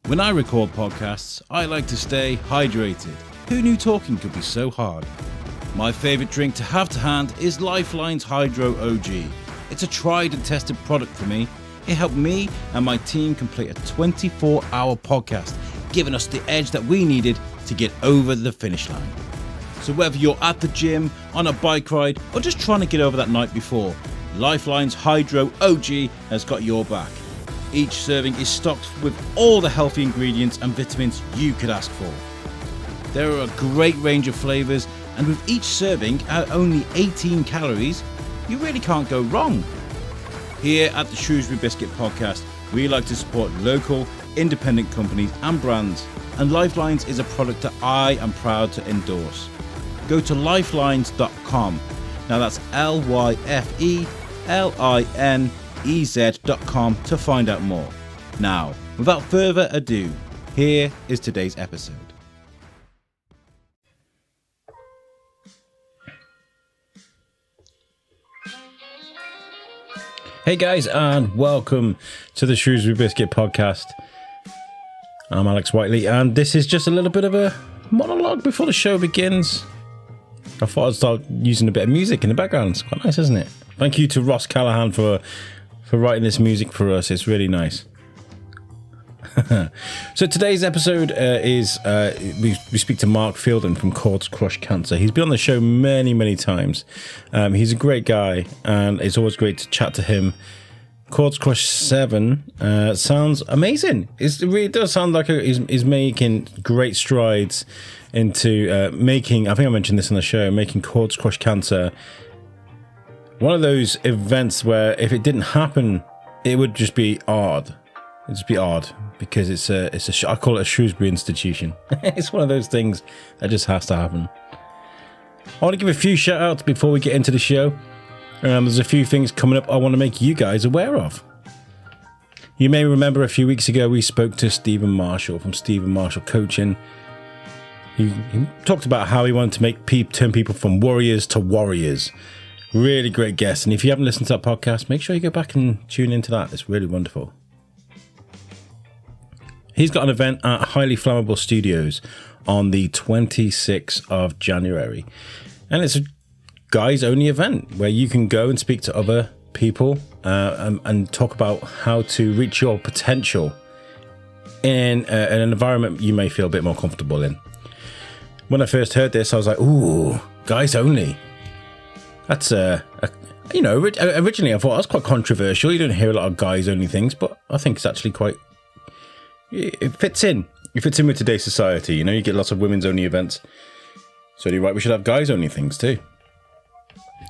When I record podcasts, I like to stay hydrated. Who knew talking could be so hard? My favourite drink to have to hand is Lifeline's Hydro OG. It's a tried and tested product for me. It helped me and my team complete a 24-hour podcast, giving us the edge that we needed to get over the finish line. So whether you're at the gym, on a bike ride, or just trying to get over that night before, Lifeline's Hydro OG has got your back. Each serving is stocked with all the healthy ingredients and vitamins you could ask for. There are a great range of flavours, and with each serving at only 18 calories, you really can't go wrong. Here at the Shrewsbury Biscuit podcast, we like to support local, independent companies and brands, and Lifelines is a product that I am proud to endorse. Go to lifelines.com. Now that's LYFELINEZ.com to find out more. Now, without further ado, here is today's episode. Hey guys, and welcome to the Shrewsbury Biscuit podcast. I'm Alex Whiteley, and this is just a little bit of a monologue before the show begins. I thought I'd start using a bit of music in the background. It's quite nice, isn't it? Thank you to Ross Callahan for writing this music for us. It's really nice. So today's episode is we speak to Mark Fielden from Chords Crush Cancer. He's been on the show many times. He's a great guy, and it's always great to chat to him. Chords Crush 7 sounds amazing. It really does sound like he's making great strides into making, I think I mentioned this on the show, making Chords Crush Cancer one of those events where if it didn't happen, it would just be odd. It'd just be odd because I call it a Shrewsbury institution. It's one of those things that just has to happen. I want to give a few shout outs before we get into the show. There's a few things coming up I want to make you guys aware of. You may remember a few weeks ago we spoke to Stephen Marshall from Stephen Marshall Coaching. He talked about how he wanted to turn people from warriors to warriors. Really great guest. And if you haven't listened to that podcast, make sure you go back and tune into that. It's really wonderful. He's got an event at Highly Flammable Studios on the 26th of January. And it's a guys only event where you can go and speak to other people and talk about how to reach your potential in an environment you may feel a bit more comfortable in. When I first heard this, I was like, ooh, guys only. That's, originally I thought that's quite controversial. You don't hear a lot of guys only things, but I think it's actually it fits in. It fits in with today's society. You know, you get lots of women's only events. So you're right, we should have guys only things too,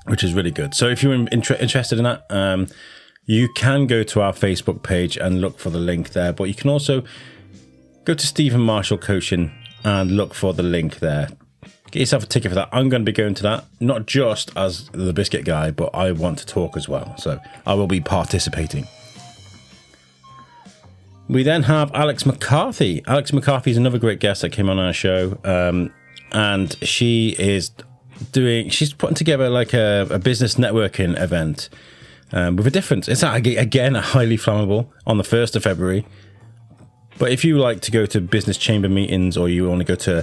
which is really good. So if you're interested in that, you can go to our Facebook page and look for the link there. But you can also go to Stephen Marshall Coaching and look for the link there. Get yourself a ticket for that. I'm going to be going to that, not just as the biscuit guy, but I want to talk as well. So I will be participating. We then have Alex McCarthy. Alex McCarthy is another great guest that came on our show. And she's putting together like a business networking event with a difference. It's again a highly flammable on the 1st of February. But if you like to go to business chamber meetings, or you want to go to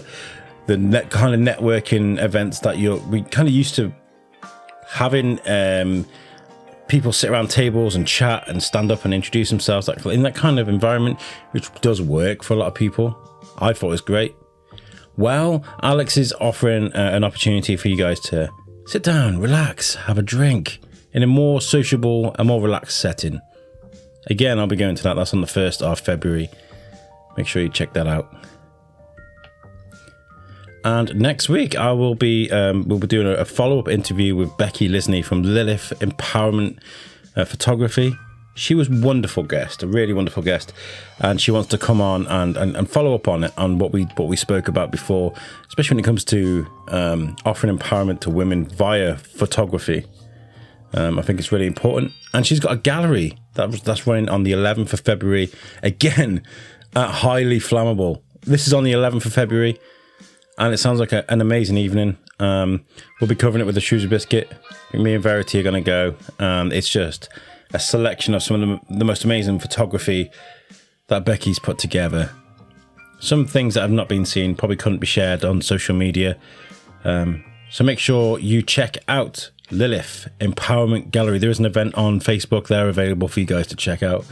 the kind of networking events that we kind of used to having people sit around tables and chat and stand up and introduce themselves, like in that kind of environment, which does work for a lot of people. I thought it was great. Well, Alex is offering an opportunity for you guys to sit down, relax, have a drink in a more sociable, a more relaxed setting. Again, I'll be going to that. That's on the 1st of February. Make sure you check that out. And next week, I will be we'll be doing a follow-up interview with Becky Lisney from Lilith Empowerment Photography. She was a wonderful guest, a really wonderful guest, and she wants to come on and follow up on it, on what we spoke about before, especially when it comes to offering empowerment to women via photography. I think it's really important. And she's got a gallery that's running on the 11th of February, again at Highly Flammable. This is on the 11th of February. And it sounds like an amazing evening. We'll be covering it with the Shrewsbury Biscuit. I think me and Verity are going to go. It's just a selection of some of the most amazing photography that Becky's put together. some things that have not been seen probably couldn't be shared on social media. So make sure you check out Lilith Empowerment Gallery. There is an event on Facebook there available for you guys to check out.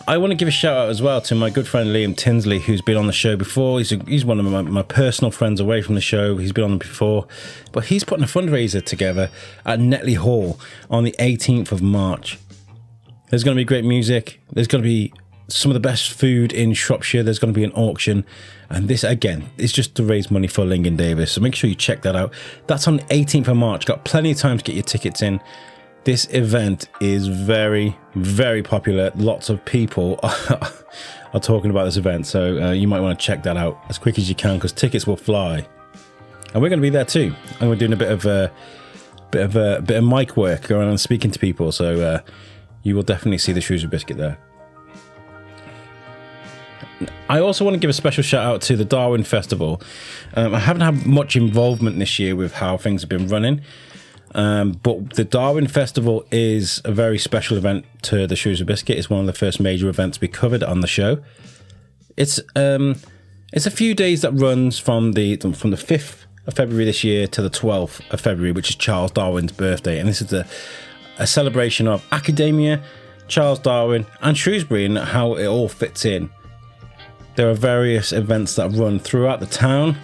I want to give a shout out as well to my good friend Liam Tinsley, who's been on the show before. He's one of my personal friends away from the show. He's been on before, but he's putting a fundraiser together at Netley Hall on the 18th of March. There's going to be great music. There's going to be some of the best food in Shropshire. There's going to be an auction. And this, again, is just to raise money for Lingen Davies. So make sure you check that out. That's on the 18th of March. Got plenty of time to get your tickets in. This event is very, very popular. Lots of people are talking about this event. So you might want to check that out as quick as you can, because tickets will fly. And we're going to be there too. And we're doing a bit of mic work, going around and speaking to people. So you will definitely see the Shrewsbury Biscuit there. I also want to give a special shout out to the Darwin Festival. I haven't had much involvement this year with how things have been running, but the Darwin Festival is a very special event to the Shrewsbury Biscuit. It's one of the first major events we covered on the show. It's a few days that runs from the 5th of February this year to the 12th of February, which is Charles Darwin's birthday, and this is a celebration of academia, Charles Darwin, and Shrewsbury, and how it all fits in. There are various events that run throughout the town,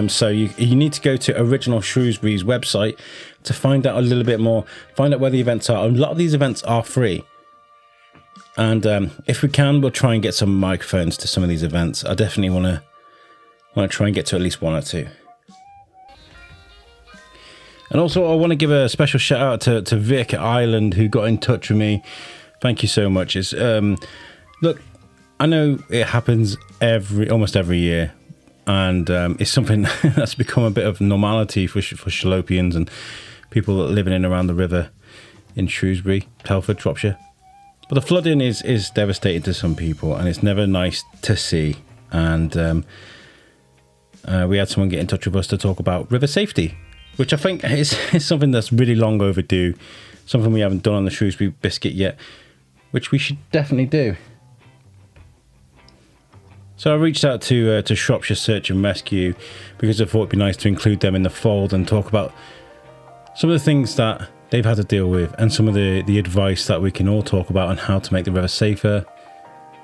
so you need to go to Original Shrewsbury's website to find out a little bit more, find out where the events are. A lot of these events are free, and if we can, we'll try and get some microphones to some of these events. I definitely want to try and get to at least one or two. And also, I want to give a special shout out to Vic Ireland, who got in touch with me. Thank you so much. Look, I know it happens almost every year, and it's something that's become a bit of normality for Shalopians and people living in around the river in Shrewsbury, Telford, Shropshire. But the flooding is devastating to some people, and it's never nice to see. And we had someone get in touch with us to talk about river safety, which I think is something that's really long overdue, something we haven't done on the Shrewsbury Biscuit yet, which we should definitely do. So I reached out to Shropshire Search and Rescue because I thought it'd be nice to include them in the fold and talk about some of the things that they've had to deal with, and some of the advice that we can all talk about on how to make the river safer,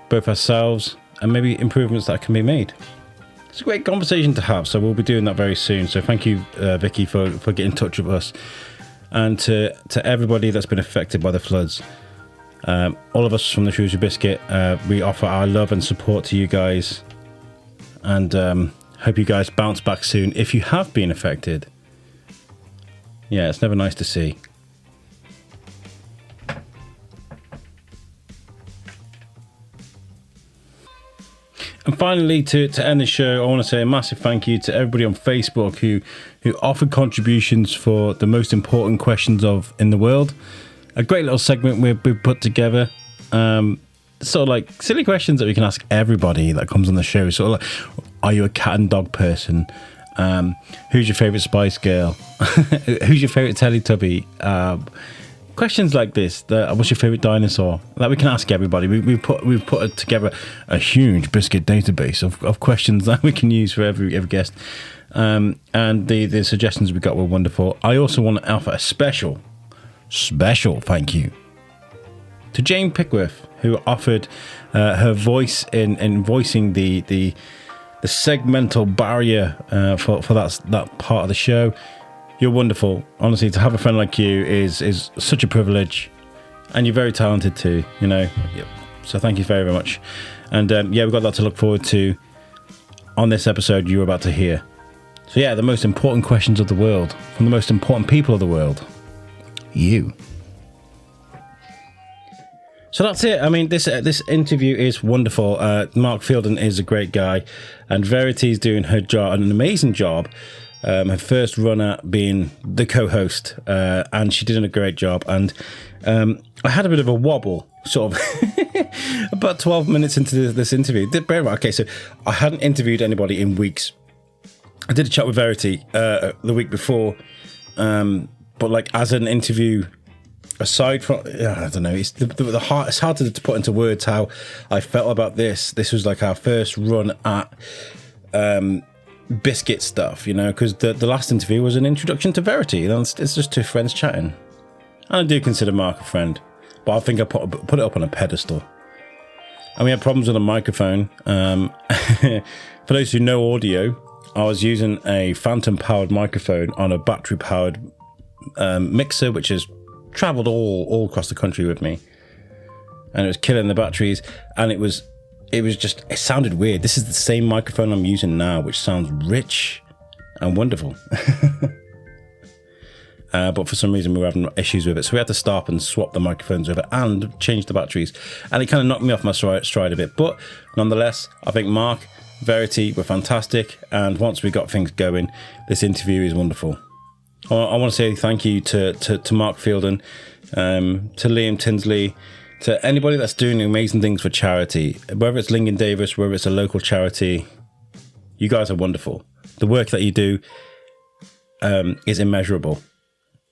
both ourselves and maybe improvements that can be made. It's a great conversation to have, so we'll be doing that very soon. So thank you, Vicky, for getting in touch with us, and to everybody that's been affected by the floods. All of us from the Shrewsbury Biscuit, we offer our love and support to you guys, and hope you guys bounce back soon if you have been affected. Yeah, it's never nice to see. And finally, to end the show, I want to say a massive thank you to everybody on Facebook who offered contributions for the most important questions in the world. A great little segment we've put together. Sort of like silly questions that we can ask everybody that comes on the show. Sort of like, are you a cat and dog person? Who's your favourite Spice Girl? Who's your favourite Teletubby? Questions like this. What's your favourite dinosaur? That we can ask everybody. We've put together a huge biscuit database of questions that we can use for every guest. And the suggestions we got were wonderful. I also want to offer a special thank you to Jane Pickworth, who offered her voice in voicing the segmental barrier for that part of the show. You're wonderful. Honestly, to have a friend like you is such a privilege, and you're very talented too, you know. So thank you very, very much. And yeah, we've got that to look forward to on this episode you're about to hear. So yeah, the most important questions of the world from the most important people of the world. You. So that's it. I mean, this interview is wonderful. Mark Fielden is a great guy, and Verity's doing her job, an amazing job. Her first run at being the co-host, and she did a great job. And I had a bit of a wobble, sort of, about 12 minutes into this interview. Okay, so I hadn't interviewed anybody in weeks. I did a chat with Verity the week before, but like as an interview aside from, I don't know, it's the hard, it's hard to put into words how I felt about this. This was like our first run at biscuit stuff, you know, because the last interview was an introduction to Verity. It's just two friends chatting. I do consider Mark a friend, but I think I put it up on a pedestal. And we had problems with the microphone. For those who know audio, I was using a phantom-powered microphone on a battery-powered mixer, which has travelled all across the country with me. And it was killing the batteries. And it sounded weird. This is the same microphone I'm using now, which sounds rich and wonderful. But for some reason we were having issues with it, so we had to stop and swap the microphones over and change the batteries, and it kind of knocked me off my stride a bit. But nonetheless, I think Mark, Verity were fantastic, and once we got things going, this interview is wonderful. I want to say thank you to Mark Fielden, to Liam Tinsley, to anybody that's doing amazing things for charity, whether it's Lingen Davies, whether it's a local charity. You guys are wonderful. The work that you do is immeasurable.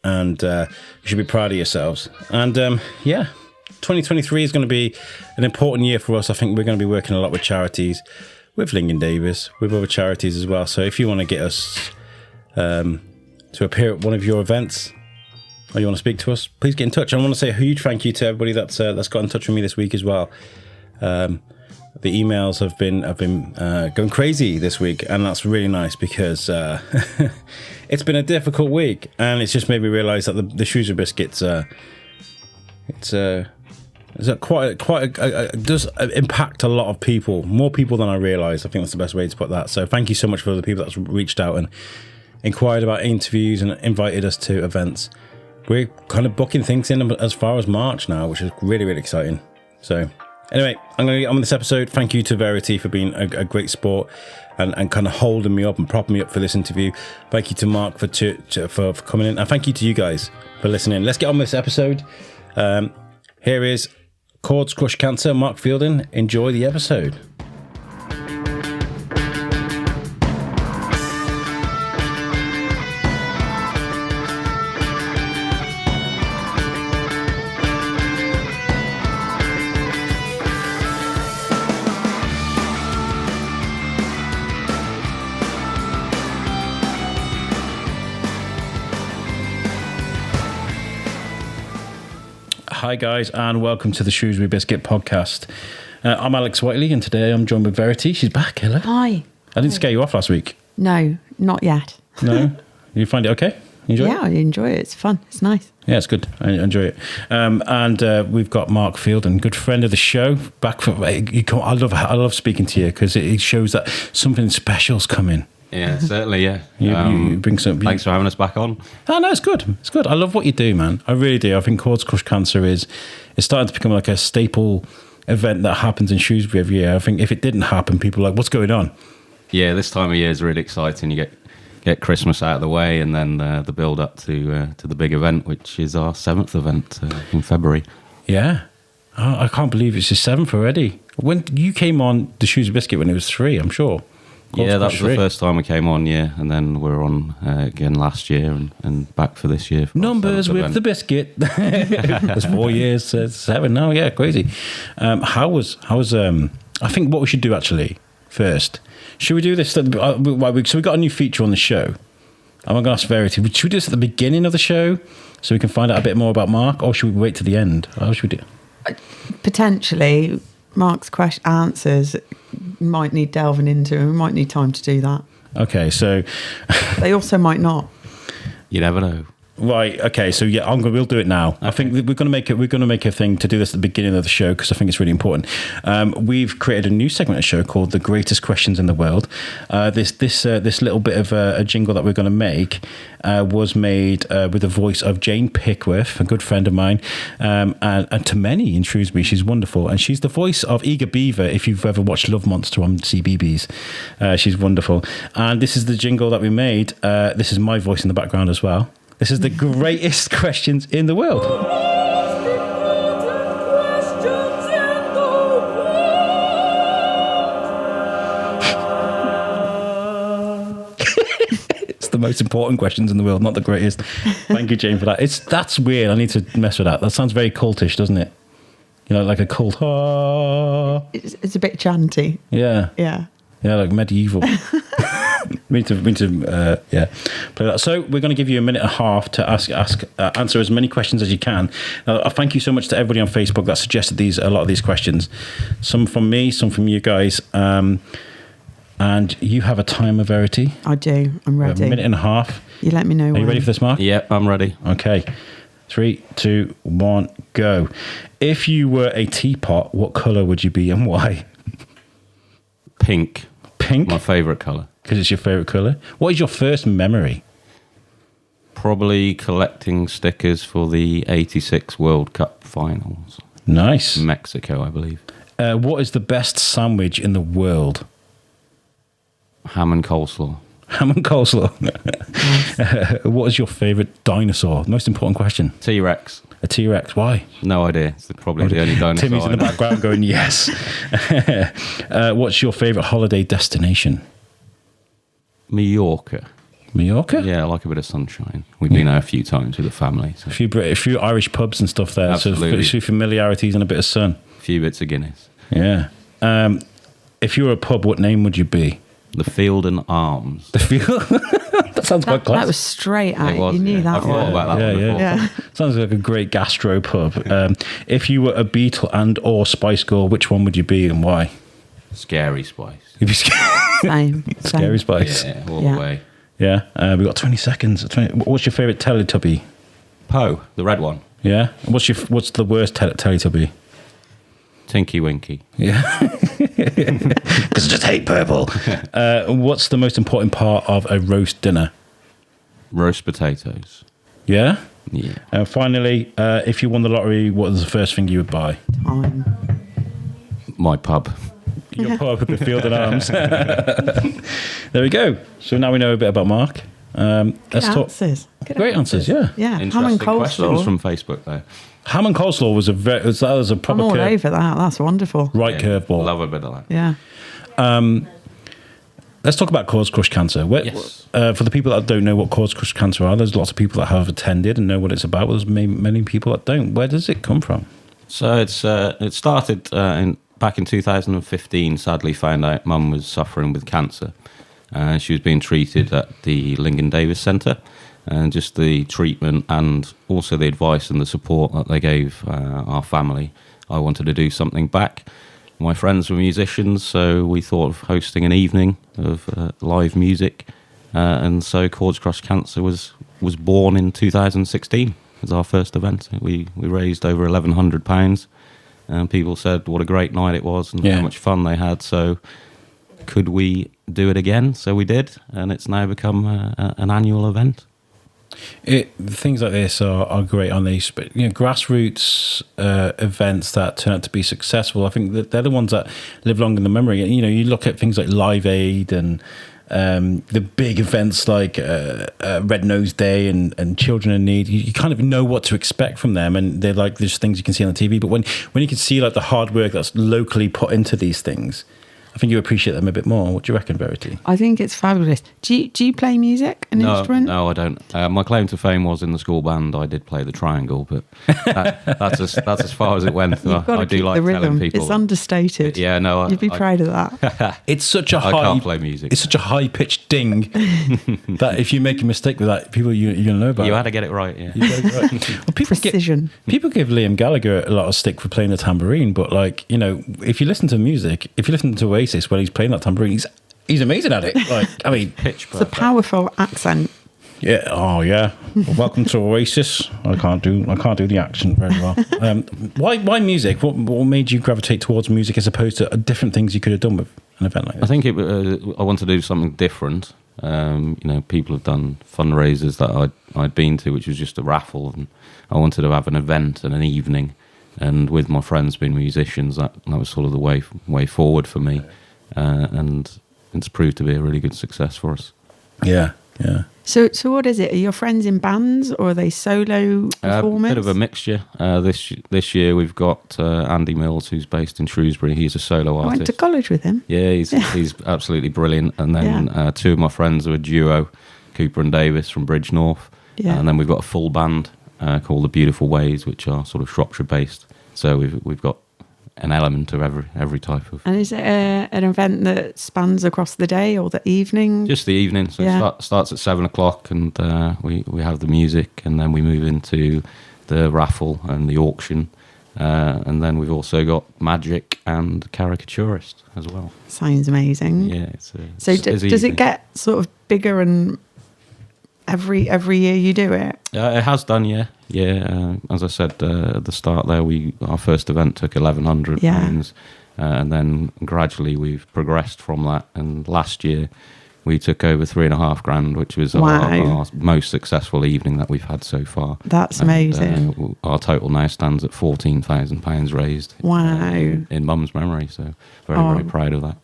And you should be proud of yourselves. And 2023 is going to be an important year for us. I think we're going to be working a lot with charities, with Lingen Davies, with other charities as well. So if you want to get us to appear at one of your events, or you want to speak to us, please get in touch. I want to say a huge thank you to everybody that's got in touch with me this week as well. The emails have been going crazy this week, and that's really nice because it's been a difficult week, and it's just made me realise that the Shrewsbury Biscuits does impact a lot of people, more people than I realised. I think that's the best way to put that. So thank you so much for the people that's reached out and inquired about interviews and invited us to events. We're kind of booking things in as far as March now, which is really, really exciting. So anyway, I'm going to get on with this episode. Thank you to Verity for being a great sport and kind of holding me up and propping me up for this interview. Thank you to Mark for coming in. And thank you to you guys for listening. Let's get on with this episode. Here is Chords Crush Cancer, Mark Fielden. Enjoy the episode. Hi guys, and welcome to the Shrewsbury Biscuit podcast. I'm Alex Whiteley, and today I'm joined with Verity. She's back. Hello. Hi. I didn't scare you off last week. No, not yet. No? You find it okay? You enjoy it? Yeah, I enjoy it. It's fun. It's nice. Yeah, it's good. I enjoy it. And we've got Mark Fielden, good friend of the show. Back from. I love speaking to you because it shows that something special's coming. Yeah, certainly, yeah. You bring some. Thanks for having us back on. Oh, no, it's good. It's good. I love what you do, man. I really do. I think Chords Crush Cancer is starting to become like a staple event that happens in Shrewsbury every year. I think if it didn't happen, people are like, what's going on? Yeah, this time of year is really exciting. You get Christmas out of the way, and then the build up to the big event, which is our 7th event in February. Yeah. Oh, I can't believe it's the 7th already. When you came on the Shrewsbury Biscuit when it was 3, I'm sure. Yeah, that was the first time we came on, yeah. And then we're on again last year and back for this year. For Numbers with the biscuit. It's 4 years, 7 now. Yeah, crazy. How was I think what we should do actually first, should we do this? So we got a new feature on the show. I'm going to ask Verity, should we do this at the beginning of the show so we can find out a bit more about Mark, or should we wait to the end? How should we do? Potentially, Mark's answers might need delving into, and we might need time to do that. Okay, so they also might not. You never know. Right. Okay. So yeah, we'll do it now. Okay. I think we're going to make a thing to do this at the beginning of the show because I think it's really important. We've created a new segment of the show called "The Greatest Questions in the World." This little bit of a jingle that we're going to make was made with the voice of Jane Pickworth, a good friend of mine, and to many in Shrewsbury. She's wonderful, and she's the voice of Eager Beaver. If you've ever watched Love Monster on CBeebies, she's wonderful. And this is the jingle that we made. This is my voice in the background as well. This is the greatest questions in the world. It's the most important questions in the world, not the greatest. Thank you, Jane, for that. That's weird. I need to mess with that. That sounds very cultish, doesn't it? Like a cult. It's a bit chanty. Yeah. Yeah. Yeah, like medieval. we need to play that. So we're going to give you a minute and a half to answer as many questions as you can. Now, thank you so much to everybody on Facebook that suggested a lot of these questions. Some from me, some from you guys. And you have a timer, Verity. I do. I'm ready. A minute and a half. You let me know. Are you ready for this, Mark? Yep, I'm ready. Okay. 3, 2, 1, go. If you were a teapot, what colour would you be and why? Pink. Pink? My favourite colour. Because it's your favourite colour. What is your first memory? Probably collecting stickers for the 86 World Cup finals. Nice. Mexico, I believe. What is the best sandwich in the world? Ham and coleslaw. Ham and coleslaw. What is your favourite dinosaur? Most important question. T-Rex. A T-Rex. Why? No idea. It's probably the only dinosaur. Timmy's in the background going, yes. What's your favourite holiday destination? Mallorca. Mallorca? Yeah, I like a bit of sunshine. We've been there a few times with the family. So. A few Irish pubs and stuff there. Absolutely. So a few familiarities and a bit of sun. A few bits of Guinness. Yeah. If you were a pub, what name would you be? The Fielden Arms. The Field. That sounds quite class. That was straight at It it. was, You knew yeah. that I thought one. about that one before. Yeah. Sounds like a great gastro pub. If you were a Beatle and or Spice Girl, which one would you be and why? Scary Spice. You'd be Same. Scary Spice. Yeah, all Yeah. the way. Yeah. We've got 20 seconds. What's your favourite Teletubby? Poe, the red one. Yeah. What's the worst Teletubby? Tinky Winky. Yeah. Because I just hate purple. What's the most important part of a roast dinner? Roast potatoes. Yeah. Yeah. And finally, if you won the lottery, what was the first thing you would buy? Time. My pub. Your pub with the Field and Arms. There we go. So now we know a bit about Mark. Let's talk. Answers. Good Great answers, yeah. Yeah. Ham and Interesting questions coleslaw. from Facebook there. Ham and coleslaw was a I'm proper all over that. That's wonderful. right Yeah, curveball. Love a bit of that. Yeah. Let's talk about Chords Crush Cancer. Yes. For the people that don't know what Chords Crush Cancer are, there's lots of people that have attended and know what it's about. There's many people that don't. Where does it come from? So it started back in 2015. Sadly, found out Mum was suffering with cancer. She was being treated at the Lingen Davies Centre, and just the treatment and also the advice and the support that they gave our family, I wanted to do something back. My friends were musicians, so we thought of hosting an evening of live music, and so Chords Crush Cancer was born in 2016 as our first event. We raised over £1,100, and people said what a great night it was and how much fun they had. So could we do it again? So we did, and it's now become an annual event. Things like this are great on these, but grassroots events that turn out to be successful. I think that they're the ones that live long in the memory. You look at things like Live Aid and the big events like Red Nose Day and Children in Need. You kind of know what to expect from them, and they're like there's things you can see on the TV. But when you can see like the hard work that's locally put into these things, I think you appreciate them a bit more. What do you reckon, Verity? I think it's fabulous. Do you play music, an instrument? No, I don't. My claim to fame was in the school band. I did play the triangle, but that's as far as it went. I do like telling people. It's understated. Yeah, no. You'd be proud of that. It's such a I can't play music. It's such a high pitched ding that if you make a mistake with that, people you're gonna know about. You had to get it right. Yeah. You get it right. Well, Precision. People give Liam Gallagher a lot of stick for playing the tambourine, but if you listen to music, if you listen to Oasis when he's playing that tambourine, he's amazing at it. Pitch It's a powerful accent. Yeah. Oh, yeah. Well, welcome to Oasis. I can't do the accent very well. Why music? What made you gravitate towards music as opposed to different things you could have done with an event like this? I think I want to do something different. People have done fundraisers that I'd been to, which was just a raffle, and I wanted to have an event and an evening. And with my friends being musicians, that was sort of the way forward for me. And it's proved to be a really good success for us. Yeah, yeah. So what is it? Are your friends in bands or are they solo performers? A bit of a mixture. This year we've got Andy Mills, who's based in Shrewsbury. He's a solo I artist. went to college with him. Yeah, he's absolutely brilliant. And then two of my friends are a duo, Cooper and Davis from Bridgnorth. Yeah. And then we've got a full band called the Beautiful Ways, which are sort of Shropshire based. So we've got an element of every type of. And is it an event that spans across the day or the evening? Just the evening. So it starts at 7 o'clock, and we have the music, and then we move into the raffle and the auction. And then we've also got magic and caricaturist as well. Sounds amazing. Yeah. Does it get sort of bigger and every year you do it? It has done, yeah. Yeah, as I said at the start there, our first event took £1,100, and then gradually we've progressed from that. And last year we took over £3,500, which was our most successful evening that we've had so far. That's amazing. Our total now stands at £14,000 raised. Wow! In Mum's memory, so very proud of that.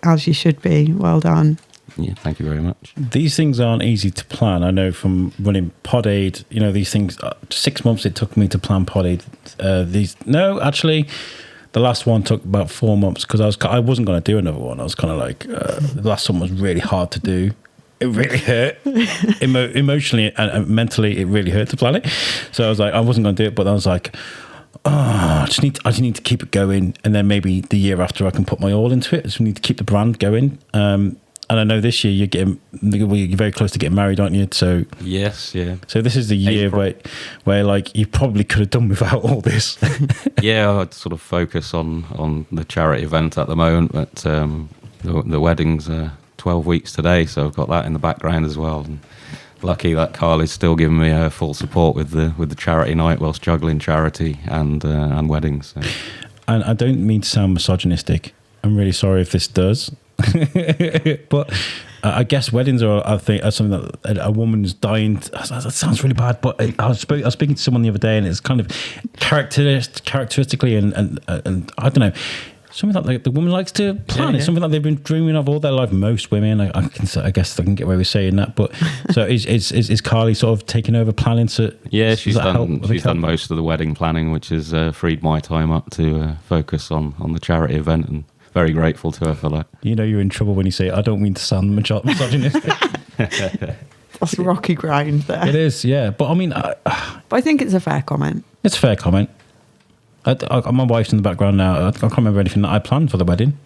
As you should be. Well done. Yeah, thank you very much. These things aren't easy to plan. I know from running Pod Aid, these things, 6 months it took me to plan Pod Aid. Actually, the last one took about 4 months because I wasn't going to do another one. I was kind of like, the last one was really hard to do. It really hurt. Emotionally and mentally, it really hurt to plan it. So I was like, I wasn't going to do it, but I was like, I just need to keep it going, and then maybe the year after I can put my all into it. I just need to keep the brand going. And I know this year you're very close to getting married, aren't you? So yes, yeah. So this is the year where like you probably could have done without all this. Yeah, I'd sort of focus on the charity event at the moment, but the wedding's 12 weeks today, so I've got that in the background as well. And lucky that Carl is still giving me her full support with the charity night whilst juggling charity and weddings. So. And I don't mean to sound misogynistic. I'm really sorry if this does. But I guess weddings are something that a woman's dying. That sounds really bad, but I was speaking to someone the other day, and it's kind of characteristically and I don't know, something that like the woman likes to plan. It's something that they've been dreaming of all their life. Most women, I guess I can get away with saying that. But so is Carly sort of taking over planning? She's done most of the wedding planning, which has freed my time up to focus on the charity event, and very grateful to her for that. You're in trouble when you say, I don't mean to sound misogynistic. That's rocky ground there. It is, yeah. But I mean... but I think it's a fair comment. It's a fair comment. My wife's in the background now. I can't remember anything that I planned for the wedding.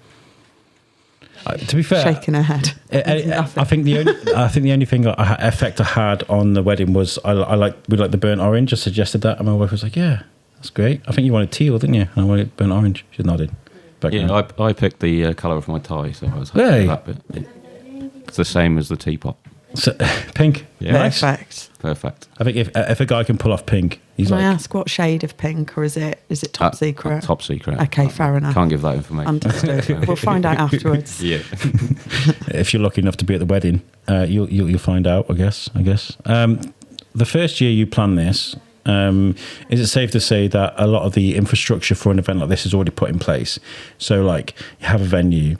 To be fair... Shaking her head. I think the only thing effect I had on the wedding was we like the burnt orange. I suggested that, and my wife was like, yeah, that's great. I think you wanted teal, didn't you? And I wanted burnt orange. She nodded. I picked the colour of my tie, so I was happy with that bit. It's the same as the teapot. So, pink. Yeah. Nice. Perfect. I think if a guy can pull off pink, he's Can I ask what shade of pink, or is it top secret? Top secret. Okay, fair enough. Can't give that information. Understood. We'll find out afterwards. Yeah. If you're lucky enough to be at the wedding, you'll find out. I guess. The first year you plan this. Is it safe to say that a lot of the infrastructure for an event like this is already put in place? So like you have a venue,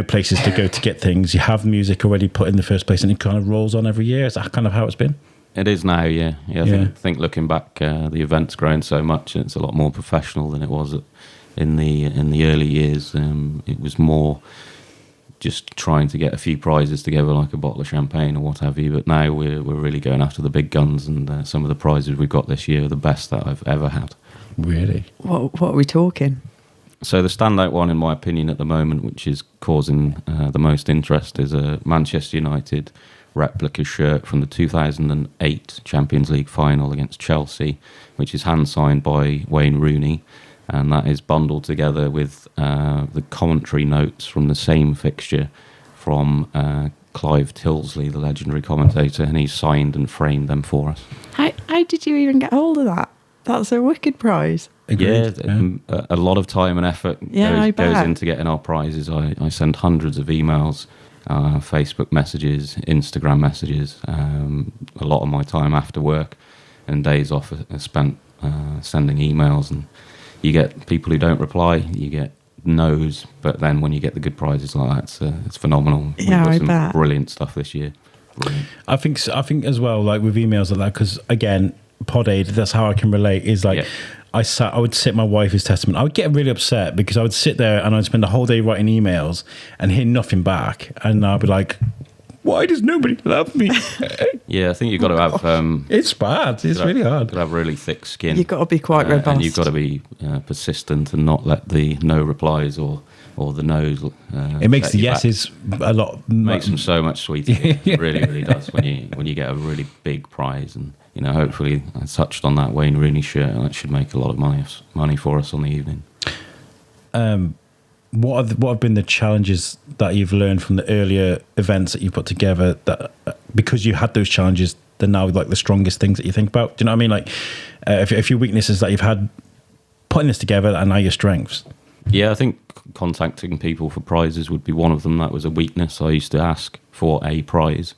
places to go to get things, you have music already put in the first place, and it kind of rolls on every year. Is that kind of how it's been? It is now, yeah. I think looking back, the event's grown so much, and it's a lot more professional than it was in the early years. It was more just trying to get a few prizes together, like a bottle of champagne or what have you. But now we're really going after the big guns, and some of the prizes we've got this year are the best that I've ever had. Really? What are we talking? So the standout one, in my opinion, at the moment, which is causing the most interest, is a Manchester United replica shirt from the 2008 Champions League final against Chelsea, which is hand-signed by Wayne Rooney. And that is bundled together with the commentary notes from the same fixture from Clive Tilsley, the legendary commentator, and he's signed and framed them for us. How did you even get hold of that? That's a wicked prize. Agreed. Yeah, a lot of time and effort goes into getting our prizes. I send hundreds of emails, Facebook messages, Instagram messages. A lot of my time after work and days off are spent sending emails, and you get people who don't reply, you get no's, but then when you get the good prizes like that, it's phenomenal. Yeah, We've got some bet. Brilliant stuff this year. Brilliant. I think as well, like with emails like that, because again, Pod Aid, that's how I can relate, is like I would sit my wife as testament. I would get really upset because I would sit there and I'd spend the whole day writing emails and hear nothing back, and I'd be like, Why does nobody love me? Yeah, I think you've got to have. It's bad. It's really hard. You've got to have really thick skin. You've got to be quite robust. And you've got to be persistent and not let the no replies or the no's. It makes the set you back. yeses a lot. Makes them so much sweeter. It really, really does when you get a really big prize. And hopefully, I touched on that Wayne Rooney shirt, and that should make a lot of money for us on the evening. What have been the challenges that you've learned from the earlier events that you put together that because you had those challenges, they're now like the strongest things that you think about? Do you know what I mean? Like if your weaknesses that you've had putting this together and now your strengths. Yeah, I think contacting people for prizes would be one of them. That was a weakness. I used to ask for a prize,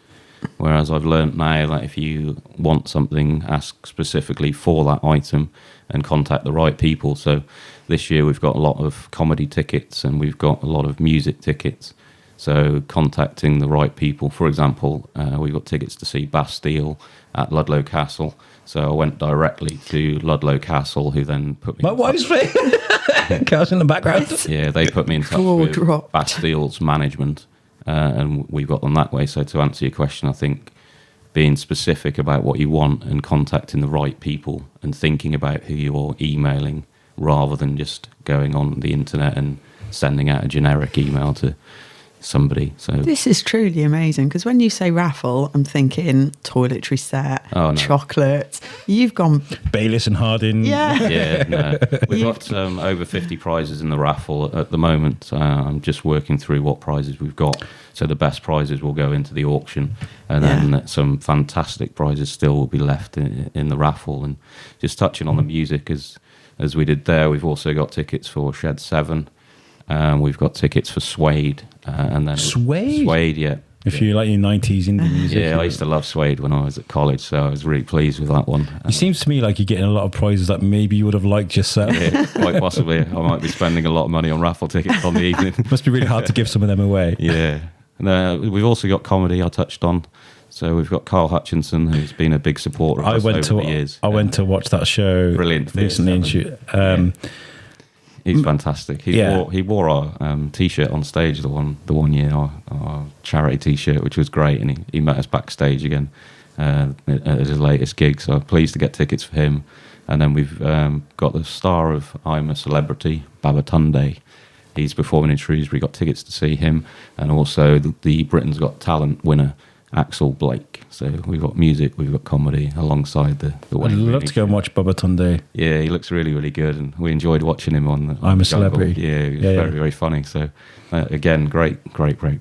whereas I've learnt now that if you want something, ask specifically for that item and contact the right people. So this year we've got a lot of comedy tickets and we've got a lot of music tickets. So contacting the right people. For example, we got tickets to see Bastille at Ludlow Castle. So I went directly to Ludlow Castle, who then put me... My wife's face! Cars in the background. Yeah, they put me in touch with Bastille's management, and we got them that way. So to answer your question, I think being specific about what you want and contacting the right people and thinking about who you're emailing rather than just going on the internet and sending out a generic email to somebody. So this is truly amazing, because when you say raffle, I'm thinking toiletry set, chocolates. You've gone Bayliss and Harding. Yeah, no. We've got over 50 prizes in the raffle at the moment. I'm just working through what prizes we've got. So the best prizes will go into the auction, and then some fantastic prizes still will be left in the raffle. And just touching on the music, as we did there, we've also got tickets for Shed 7. We've got tickets for Suede. And then Suede, yeah. If you like your 90s indie music. Yeah, I used to love Suede when I was at college, so I was really pleased with that one. It seems to me like you're getting a lot of prizes that maybe you would have liked yourself. Yeah, quite possibly. I might be spending a lot of money on raffle tickets on the evening. Must be really hard to give some of them away. Yeah. And, we've also got comedy I touched on. So we've got Carl Hutchinson, who's been a big supporter of us over the years. I went to watch that show Brilliant recently. He's fantastic. He wore our T-shirt on stage the one year, our charity T-shirt, which was great, and he met us backstage again at his latest gig. So I'm pleased to get tickets for him. And then we've got the star of I'm a Celebrity, Babatunde. He's performing in Shrewsbury. Got tickets to see him, and also the Britain's Got Talent winner, Axel Blake. So we've got music, we've got comedy alongside the I'd love to go and watch Babatunde. Yeah, he looks really, really good, and we enjoyed watching him on I'm a Celebrity. Yeah, he was very, very funny. So again, great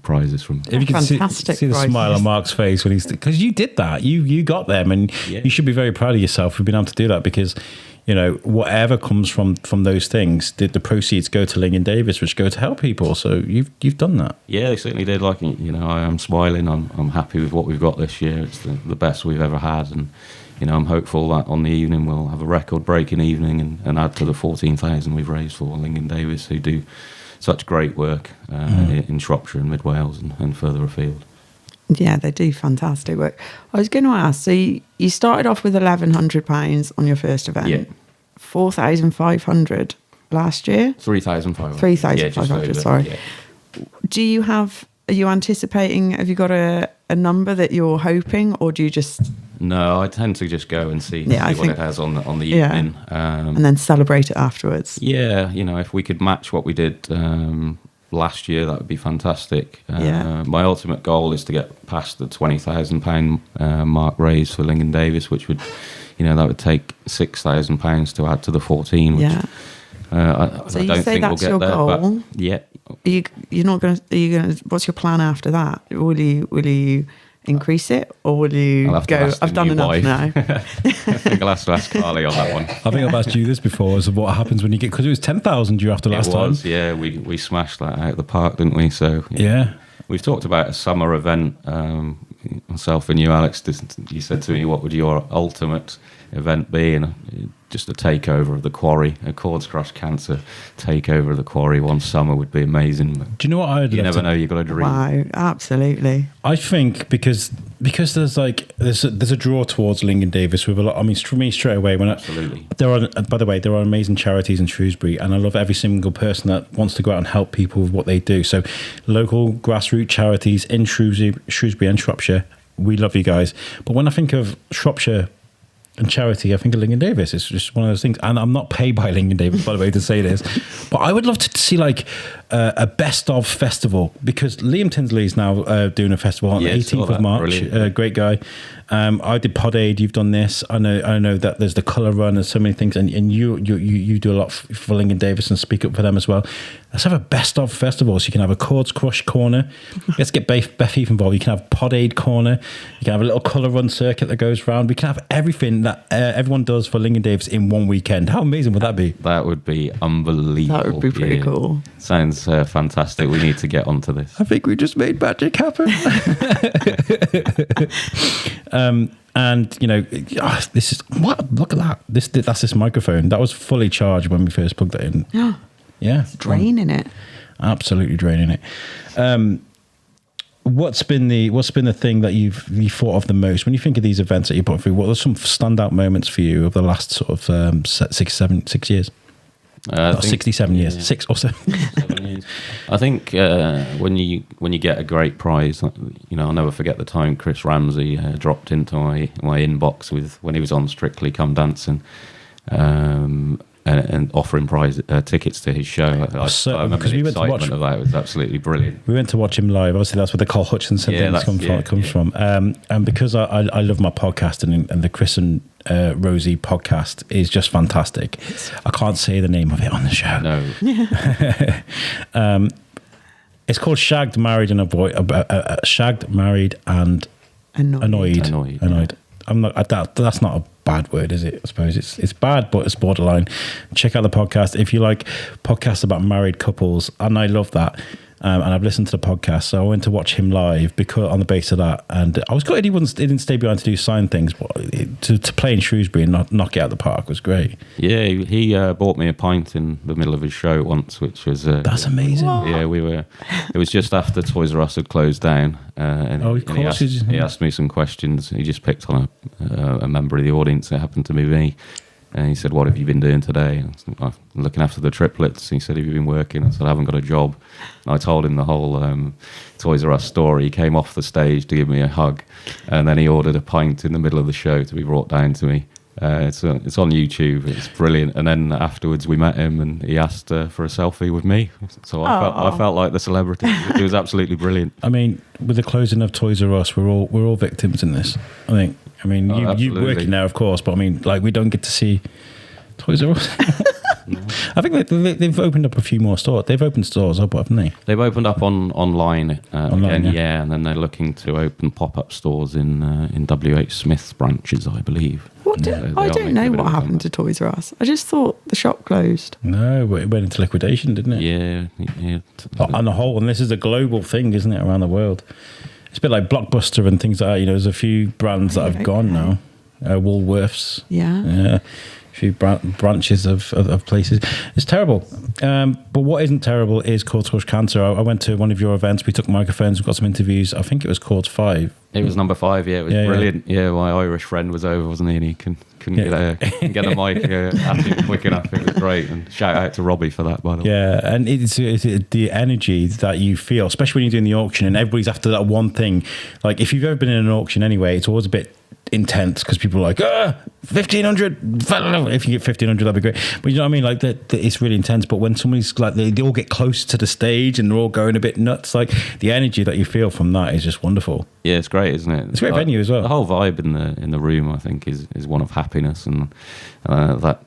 prizes from. If you can see the smile on Mark's face when because you did that, you got them, and you should be very proud of yourself for being able to do that, because whatever comes from those things, the proceeds go to Lingen Davies, which go to help people. So you've done that. I certainly did. I am smiling. I'm happy with what we've got this year. It's the best we've ever had, and I'm hopeful that on the evening we'll have a record-breaking evening and add to the 14,000 we've raised for Lingen Davies, who do such great work in Shropshire and Mid Wales and further afield. Yeah, they do fantastic work. I was going to ask, so you started off with £1,100 on your first event. Yeah. 4,500 last year? 3,500. 3,500, sorry. Yeah. Are you anticipating, have you got a number that you're hoping, or do you just... No, I tend to just go and see what it has on the evening. And then celebrate it afterwards. Yeah, if we could match what we did last year, that would be fantastic. My ultimate goal is to get past the £20,000 mark raised for Lingen Davies, which would, that would take £6,000 to add to the 14. Which, I don't think we'll get there. Goal. But yeah, you're not going to. Are you going to? What's your plan after that? Will you increase it, or will you go? I've done enough now. I think I'll have to ask Carly on that one. I think I've asked you this before. Is what happens when you get, because it was 10,000 you after last time. Yeah, we smashed that out of the park, didn't we? So yeah. We've talked about a summer event. Myself and you, Alex, you said to me, what would your ultimate event be? And just a takeover of the quarry, a Chords Crush Cancer takeover of the quarry one summer would be amazing. Do you know what I'd You never know, you've got to dream. Wow, absolutely. I think because because there's a draw towards Lingen Davies with a lot. I mean, for me, straight away, Absolutely. By the way, there are amazing charities in Shrewsbury, and I love every single person that wants to go out and help people with what they do. So, local grassroots charities in Shrewsbury and Shropshire, we love you guys. But when I think of Shropshire and charity, I think of Lingen Davies. It's just one of those things. And I'm not paid by Lingen Davies, by the way, to say this. But I would love to see like a best of festival, because Liam Tinsley is now doing a festival on the 18th of March. Great guy. I did Pod Aid. You've done this. I know that there's the Colour Run and so many things. And you do a lot for Lingen Davies and speak up for them as well. Let's have a best of festival. So you can have a Chords Crush corner. Let's get Beth Heath involved. You can have Pod Aid corner. You can have a little Colour Run circuit that goes round. We can have everything that everyone does for Lingen Davies in one weekend. How amazing would that be? That would be unbelievable. That would be pretty cool. Sounds fantastic. We need to get onto this. I think we just made magic happen. And this is what? Look at that! That's this microphone that was fully charged when we first plugged it in. Yeah, draining it. Absolutely draining it. What's been the thing that you thought of the most when you think of these events that you put through? What are some standout moments for you of the last sort of 6 years? 67 years, yeah. 6 or 7. 7 years. I think when you get a great prize, I'll never forget the time Chris Ramsey dropped into my inbox when he was on Strictly Come Dancing, and offering prize tickets to his show. I remember the excitement of that. It was absolutely brilliant. We went to watch him live. Obviously, that's where the Cole Hutchinson thing comes from. And because I love my podcast, and the Chris and Rosie podcast is just fantastic. I can't say the name of it on the show. No. It's called Shagged, Married and Shagged, Married and Annoyed. I'm not. That's not a bad word, is it? I suppose it's bad, but it's borderline. Check out the podcast if you like podcasts about married couples, and I love that. And I've listened to the podcast, so I went to watch him live because on the basis of that, and I was glad he didn't stay behind to do sign things, but to play in Shrewsbury and not knock it out of the park was great. Yeah, he bought me a pint in the middle of his show once, which was that's amazing. What? Yeah, it was just after Toys R Us had closed down, and he asked me some questions. He just picked on a member of the audience. It happened to be me. And he said, "What have you been doing today?" And I said, "I'm looking after the triplets." He said, "Have you been working?" I said, "I haven't got a job." And I told him the whole Toys R Us story. He came off the stage to give me a hug, and then he ordered a pint in the middle of the show to be brought down to me. It's on YouTube. It's brilliant. And then afterwards we met him, and he asked for a selfie with me. So I felt like the celebrity. It was absolutely brilliant. I mean, with the closing of Toys R Us, we're all victims in this, I think. I mean, you working there, of course, but I mean, like, we don't get to see Toys R Us. No. I think they've opened up a few more stores. They've opened stores up, haven't they? They've opened up online again, yeah. And then they're looking to open pop-up stores in WH Smith's branches, I believe. I don't know what happened to Toys R Us. I just thought the shop closed. No, it went into liquidation, didn't it? Yeah. On the whole, and this is a global thing, isn't it, around the world? It's a bit like Blockbuster and things like that. There's a few brands that have gone now. Woolworths. Yeah. A few branches of places. It's terrible. But what isn't terrible is Chords Crush Cancer. I went to one of your events. We took microphones. We got some interviews. I think it was Chords 5. It was number 5, yeah. It was brilliant. Yeah, my Irish friend was over, wasn't he? And he couldn't get the mic at him quick enough. It was great. And shout out to Robbie for that, by the way. Yeah, and it's the energy that you feel, especially when you're doing the auction and everybody's after that one thing. Like, if you've ever been in an auction anyway, it's always a bit intense because people are like, 1,500. If you get 1,500, that'd be great. But you know what I mean? Like, it's really intense. But when somebody's like, they all get close to the stage and they're all going a bit nuts, like, the energy that you feel from that is just wonderful. Yeah, it's great, isn't it? It's a great venue as well. The whole vibe in the room, I think, is one of happiness, and that